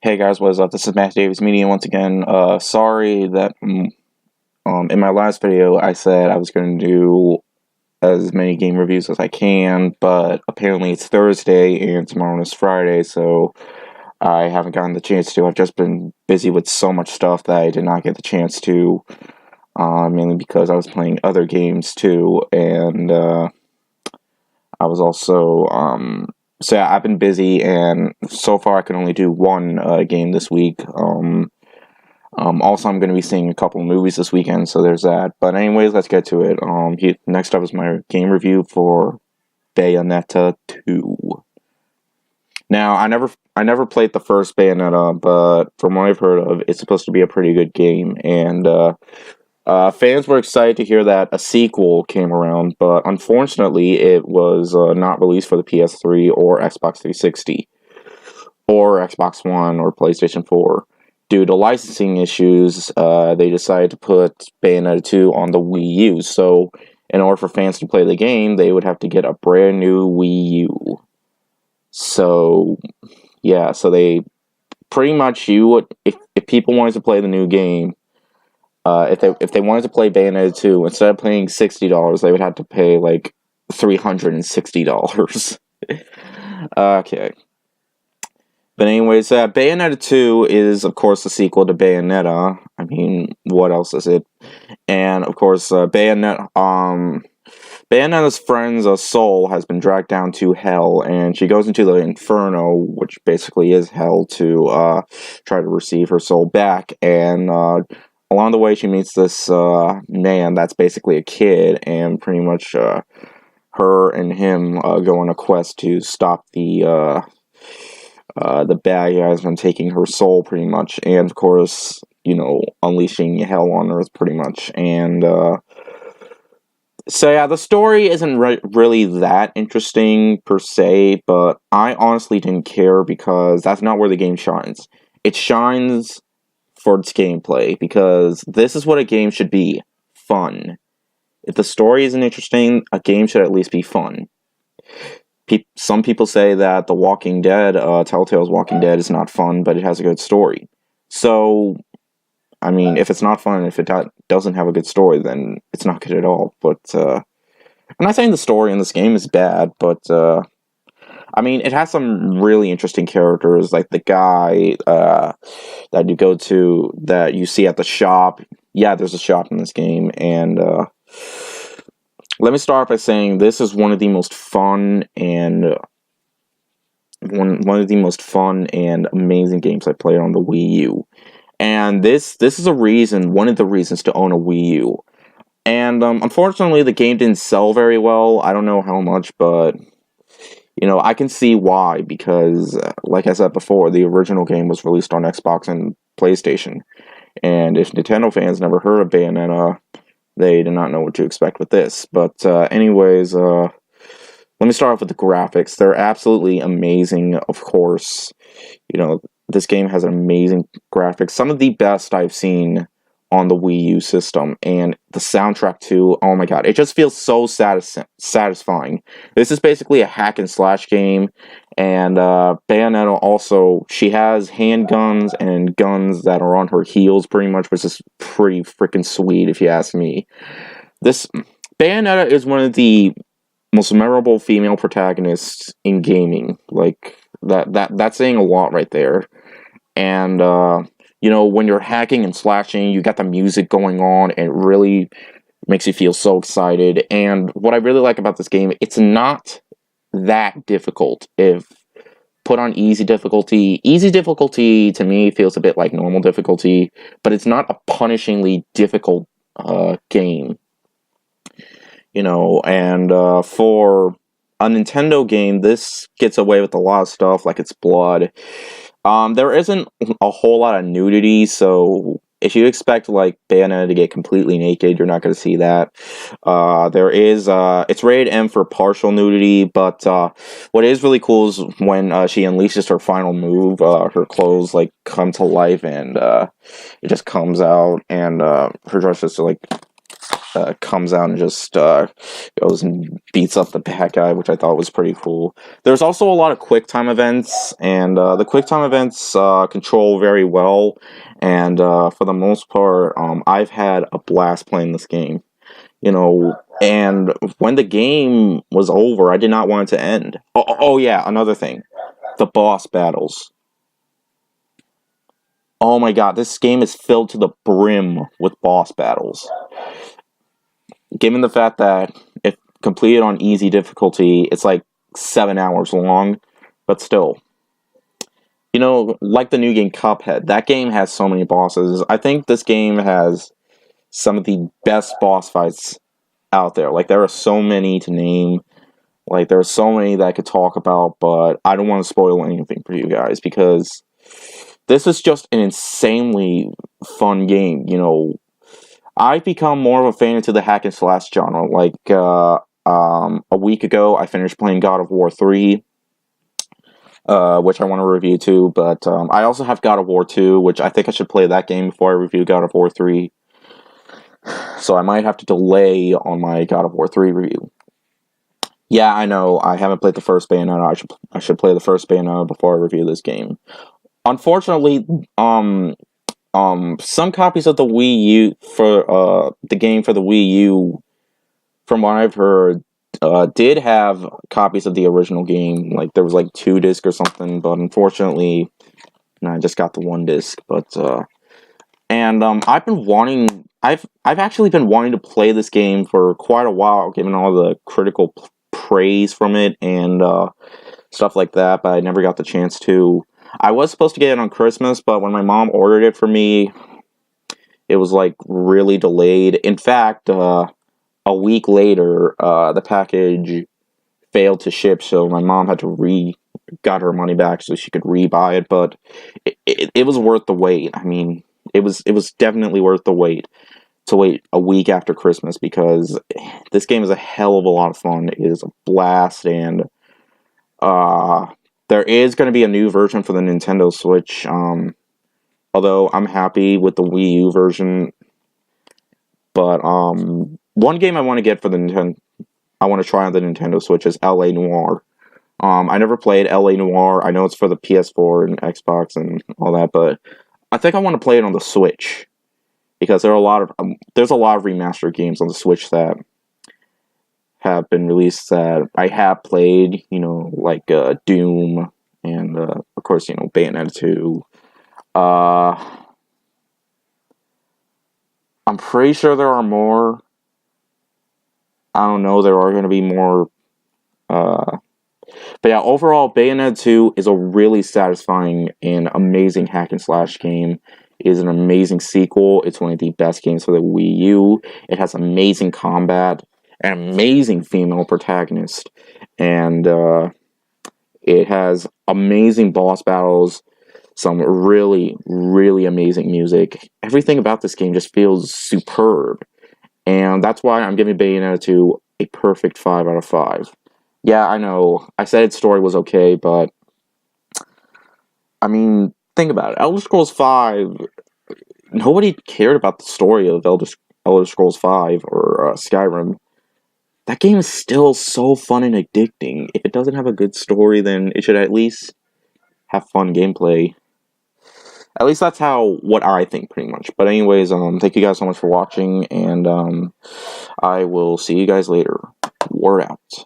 Hey guys, what is up? This is Matt Davis Media once again. Sorry that in my last video I said I was going to do as many game reviews as I can, but apparently it's Thursday and tomorrow is Friday, so I haven't gotten the chance to. I've just been busy with so much stuff that I did not get the chance to, mainly because I was playing other games too, and I was also so yeah, I've been busy, and so far I can only do one game this week. Also, I'm going to be seeing a couple of movies this weekend, so there's that. But anyways, let's get to it. Next up is my game review for Bayonetta 2. Now, I never played the first Bayonetta, but from what I've heard of, it's supposed to be a pretty good game, and fans were excited to hear that a sequel came around, but unfortunately, it was not released for the PS3 or Xbox 360, or Xbox One or PlayStation 4. Due to licensing issues, they decided to put Bayonetta 2 on the Wii U, so in order for fans to play the game, they would have to get a brand new Wii U. So, yeah, so they pretty much, if people wanted to play the new game, if they wanted to play Bayonetta 2, instead of paying $60, they would have to pay like $360. Okay. But anyways, Bayonetta 2 is, of course, the sequel to Bayonetta. I mean, what else is it? And, of course, Bayonetta's friend's soul has been dragged down to hell, and she goes into the Inferno, which basically is hell, to try to receive her soul back. And along the way, she meets this man that's basically a kid, and pretty much her and him go on a quest to stop the bad guys from taking her soul, pretty much, and of course, you know, unleashing hell on Earth, pretty much. And so yeah, the story isn't really that interesting per se, but I honestly didn't care because that's not where the game shines. It shines for its gameplay, because this is what a game should be: fun. If the story isn't interesting, a game should at least be fun. Some people say that The Walking Dead, Telltale's Walking Dead, is not fun, but it has a good story. So, I mean, if it's not fun, if it doesn't have a good story, then it's not good at all. But, I'm not saying the story in this game is bad, but, I mean, it has some really interesting characters, like the guy, that you see at the shop. Yeah, there's a shop in this game, and, let me start by saying this is one of the most fun and one of the most fun and amazing games I played on the Wii U. And this is one of the reasons to own a Wii U. And unfortunately, the game didn't sell very well. I don't know how much, but you know, I can see why, because like I said before, the original game was released on Xbox and PlayStation. And if Nintendo fans never heard of Bayonetta, they did not know what to expect with this. But anyways, let me start off with the graphics. They're absolutely amazing, of course. You know, this game has amazing graphics. Some of the best I've seen on the Wii U system. And the soundtrack, too. Oh my god, it just feels so satisfying. This is basically a hack and slash game. And Bayonetta also, she has handguns and guns that are on her heels, pretty much, which is pretty freaking sweet, if you ask me. This Bayonetta is one of the most memorable female protagonists in gaming. Like, that's saying a lot right there. And, you know, when you're hacking and slashing, you got the music going on, and it really makes you feel so excited. And what I really like about this game, it's not that difficult. If put on easy difficulty to me feels a bit like normal difficulty, but it's not a punishingly difficult game. You know, and for a Nintendo game, this gets away with a lot of stuff, like its blood. There isn't a whole lot of nudity, so if you expect, like, Bayonetta to get completely naked, you're not going to see that. It's rated M for partial nudity, but what is really cool is when she unleashes her final move, her clothes, like, come to life, and it just comes out, and her dress just, like, comes out and just goes and beats up the bad guy, which I thought was pretty cool. There's also a lot of quick time events, and the quick time events control very well. And for the most part, I've had a blast playing this game. And when the game was over, I did not want it to end. Oh yeah, another thing, the boss battles. Oh my god, this game is filled to the brim with boss battles. Given the fact that if completed on easy difficulty, it's like 7 hours long, but still. Like the new game Cuphead, that game has so many bosses. I think this game has some of the best boss fights out there. Like, there are so many to name. Like, there are so many that I could talk about, but I don't want to spoil anything for you guys, because this is just an insanely fun game. I've become more of a fan into the hack and slash genre. Like, a week ago, I finished playing God of War 3, which I want to review too, but I also have God of War 2, which I think I should play that game before I review God of War 3. So I might have to delay on my God of War 3 review. Yeah, I know, I haven't played the first Bayonetta. I should play the first Bayonetta before I review this game. Unfortunately, some copies of the Wii U for the game for the Wii U, from what I've heard, did have copies of the original game. Like, there was like 2 discs or something, but unfortunately, I just got the 1 disc. But and I've actually been wanting to play this game for quite a while, given all the critical praise from it and stuff like that, but I never got the chance to. I was supposed to get it on Christmas, but when my mom ordered it for me, it was like really delayed. In fact, a week later, the package failed to ship, so my mom had to got her money back so she could rebuy it. But it was worth the wait. I mean, it was definitely worth the wait to wait a week after Christmas, because this game is a hell of a lot of fun. It is a blast, and there is going to be a new version for the Nintendo Switch. Although I'm happy with the Wii U version, but one game I want to get for the I want to try on the Nintendo Switch is L.A. Noire. I never played L.A. Noire. I know it's for the PS4 and Xbox and all that, but I think I want to play it on the Switch, because there's a lot of remastered games on the Switch that have been released that I have played. Like Doom and of course Bayonetta 2. I'm pretty sure there are more. I don't know. There are going to be more. But yeah, overall, Bayonetta 2 is a really satisfying and amazing hack and slash game. It is an amazing sequel. It's one of the best games for the Wii U. It has amazing combat, an amazing female protagonist, and it has amazing boss battles, some really, really amazing music. Everything about this game just feels superb, and that's why I'm giving Bayonetta 2 a perfect 5 out of 5. Yeah, I know, I said its story was okay, but I mean, think about it. Elder Scrolls V, nobody cared about the story of Elder Scrolls V or Skyrim. That game is still so fun and addicting. If it doesn't have a good story, then it should at least have fun gameplay. At least that's what I think, pretty much. But anyways, thank you guys so much for watching, and I will see you guys later. Word out.